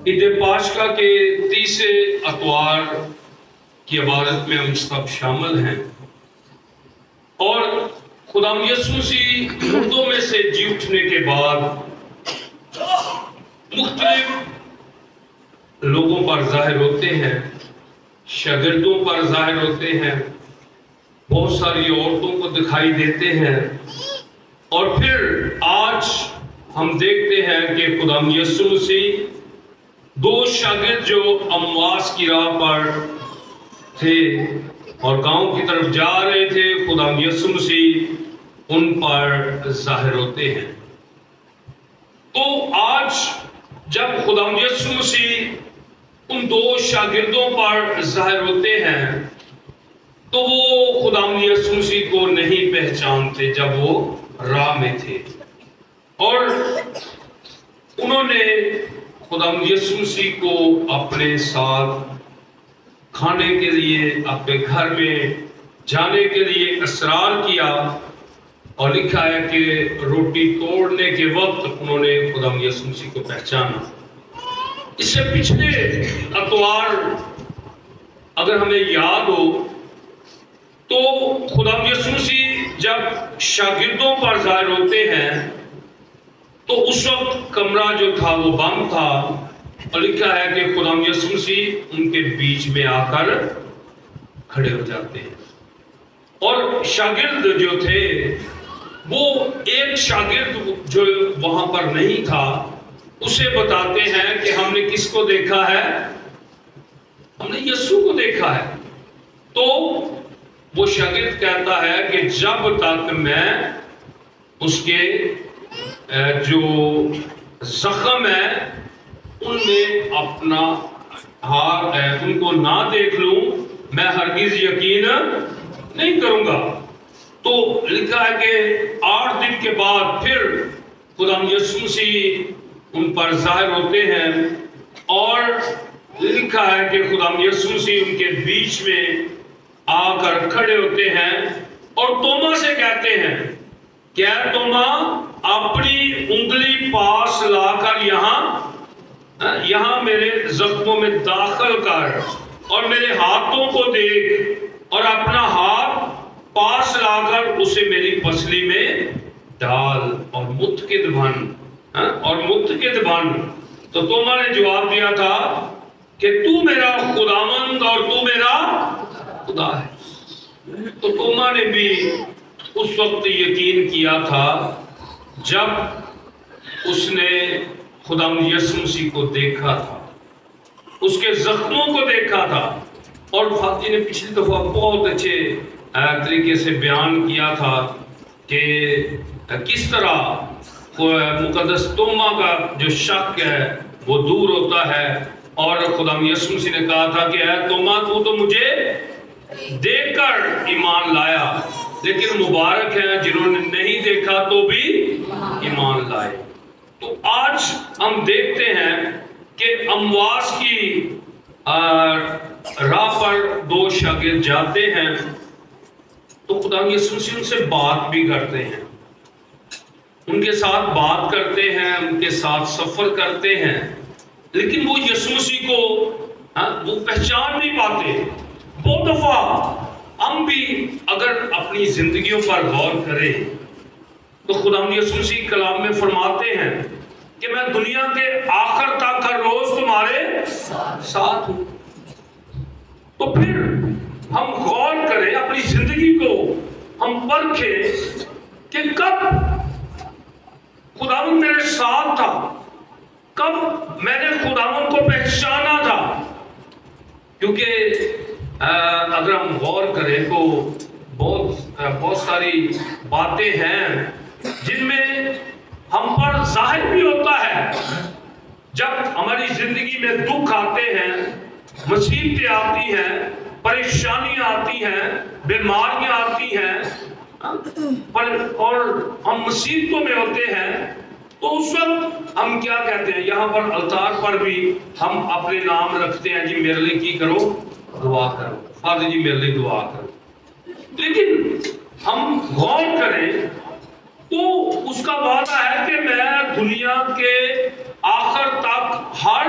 عید پاشکا کے تیسرے اتوار کی عبادت میں ہم سب شامل ہیں اور خدا یسوع مسیح مردوں میں سے جی اٹھنے کے بعد مختلف لوگوں پر ظاہر ہوتے ہیں، شاگردوں پر ظاہر ہوتے ہیں، بہت ساری عورتوں کو دکھائی دیتے ہیں، اور پھر آج ہم دیکھتے ہیں کہ خدا یسوع مسیح دو شاگرد جو امواس کی راہ پر تھے اور گاؤں کی طرف جا رہے تھے، خدا یسوع مسیح ان پر ظاہر ہوتے ہیں۔ تو آج جب خدا یسوع مسیح ان دو شاگردوں پر ظاہر ہوتے ہیں تو وہ خدا یسوع مسیح کو نہیں پہچانتے جب وہ راہ میں تھے، اور انہوں نے خدا یسوع مسیح کو اپنے ساتھ کھانے کے لیے، اپنے گھر میں جانے کے لیے اصرار کیا، اور لکھا ہے کہ روٹی توڑنے کے وقت انہوں نے خدا یسوع مسیح کو پہچانا۔ اس سے پچھلے اتوار اگر ہمیں یاد ہو تو خدا یسوع مسیح جب شاگردوں پر ظاہر ہوتے ہیں تو اس وقت کمرہ جو تھا وہ بند تھا، اور لکھا ہے کہ خدا یسوع مسیح ان کے بیچ میں آ کر کھڑے ہو جاتے ہیں، اور شاگرد جو تھے وہ ایک شاگرد جو وہاں پر نہیں تھا اسے بتاتے ہیں کہ ہم نے کس کو دیکھا ہے؟ ہم نے یسوع کو دیکھا ہے۔ تو وہ شاگرد کہتا ہے کہ جب تک میں اس کے جو زخم ہے ان میں اپنا ہاتھ ان کو نہ دیکھ لوں میں ہرگز یقین نہیں کروں گا۔ تو لکھا ہے کہ 8 دن کے بعد پھر خدا یسوع مسیح ان پر ظاہر ہوتے ہیں، اور لکھا ہے کہ خدا یسوع مسیح ان کے بیچ میں آ کر کھڑے ہوتے ہیں اور توما سے کہتے ہیں کہ اے توما، اپنی انگلی پاس لا کر یہاں میرے زخموں میں داخل کر اور میرے ہاتھوں کو دیکھ، اور اپنا ہاتھ پاس لا کر اسے میری پسلی میں ڈال اور متحد بن۔ تو توما نے جواب دیا تھا کہ تو میرا خداوند اور تو میرا خدا ہے۔ تو توما نے بھی اس وقت یقین کیا تھا جب اس نے خدا یسوع مسیح کو دیکھا تھا، اس کے زخموں کو دیکھا تھا، اور فاطی نے پچھلی دفعہ بہت اچھے طریقے سے بیان کیا تھا کہ کس طرح مقدس توما کا جو شک ہے وہ دور ہوتا ہے، اور خدا یسوع مسیح نے کہا تھا کہ اے توما، تو مجھے دیکھ کر ایمان لایا، لیکن مبارک ہیں جنہوں نے نہیں دیکھا تو بھی ایمان لائے۔ تو آج ہم دیکھتے ہیں کہ امواس کی راہ پر دو شاگرد جاتے ہیں، تو خدا یسوع مسیح ان سے بات بھی کرتے ہیں، ان کے ساتھ بات کرتے ہیں، ان کے ساتھ سفر کرتے ہیں، لیکن وہ یسوع مسیح کو وہ پہچان نہیں پاتے۔ بہت دفعہ ہم بھی اگر اپنی زندگیوں پر غور کریں تو خدا یسوع مسیح کلام میں فرماتے ہیں کہ میں دنیا کے آخر تک ہر روز تمہارے ساتھ ہوں۔ تو پھر ہم غور کریں اپنی زندگی کو، ہم پرکھیں کہ کب خداوند میرے ساتھ تھا، کب میں نے خداوند کو پہچانا تھا۔ کیونکہ اگر ہم غور کریں تو بہت ساری باتیں ہیں جن میں ہم پر ظاہر بھی ہوتا ہے۔ جب ہماری زندگی میں دکھ آتے ہیں، مصیبتیں آتی ہیں، پریشانیاں آتی ہیں، بیماریاں آتی ہیں، اور ہم مصیبتوں میں ہوتے ہیں، تو اس وقت ہم کیا کہتے ہیں؟ یہاں پر الطار پر بھی ہم اپنے نام رکھتے ہیں، جی میرے لیے کی کرو؟ دعا کرو، فادر جی میرے لیے دعا کرو۔ لیکن ہم غور کریں تو اس کا وعدہ ہے کہ میں دنیا کے آخر تک ہر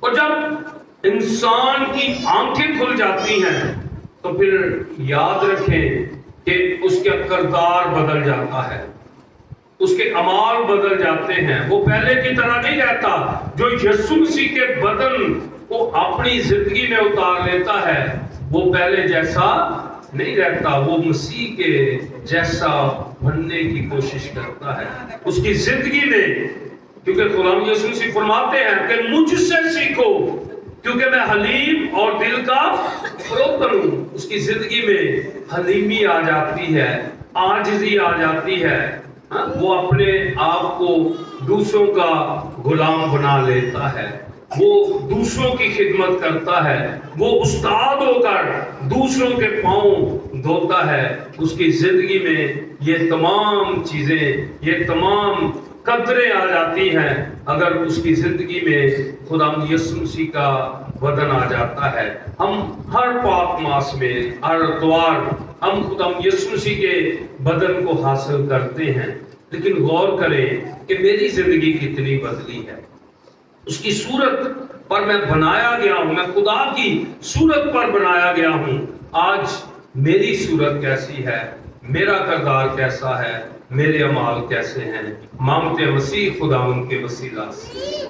اور جب انسان کی آنکھیں کھل جاتی ہیں تو پھر یاد رکھیں کہ اس کا کردار بدل جاتا ہے، اس کے اعمال بدل جاتے ہیں. وہ پہلے کی طرح نہیں رہتا. جو یسوع مسیح کے بدن کو اپنی زندگی میں اتار لیتا ہے وہ پہلے جیسا نہیں رہتا، وہ مسیح کے جیسا بننے کی کوشش کرتا ہے اس کی زندگی میں. کیونکہ قرآن یسوع مسیح فرماتے ہیں کہ مجھ سے سیکھو کیونکہ میں حلیم اور دل کا فروتن ہوں. اس کی زندگی میں حلیمی آ جاتی ہے، عاجزی آ جاتی ہے. وہ اپنے آپ کو دوسروں کا غلام بنا لیتا ہے، وہ دوسروں کی خدمت کرتا ہے، وہ استاد ہو کر دوسروں کے پاؤں دھوتا ہے. اس کی زندگی میں یہ تمام چیزیں، یہ تمام قدریں آ جاتی ہیں اگر اس کی زندگی میں خدا یسوع مسیح کا بدن آ جاتا ہے. ہم ہر پاک ماس میں ہر اتوار ہم خدا یسوع مسیح کے بدن کو حاصل کرتے ہیں. لیکن غور کریں کہ میری زندگی کتنی بدلی ہے. اس کی صورت پر میں بنایا گیا ہوں، میں خدا کی صورت پر بنایا گیا ہوں. آج میری صورت کیسی ہے، میرا کردار کیسا ہے، میرے اعمال کیسے ہیں. مانگتے مسیح خدا ان کے وسیلہ سے.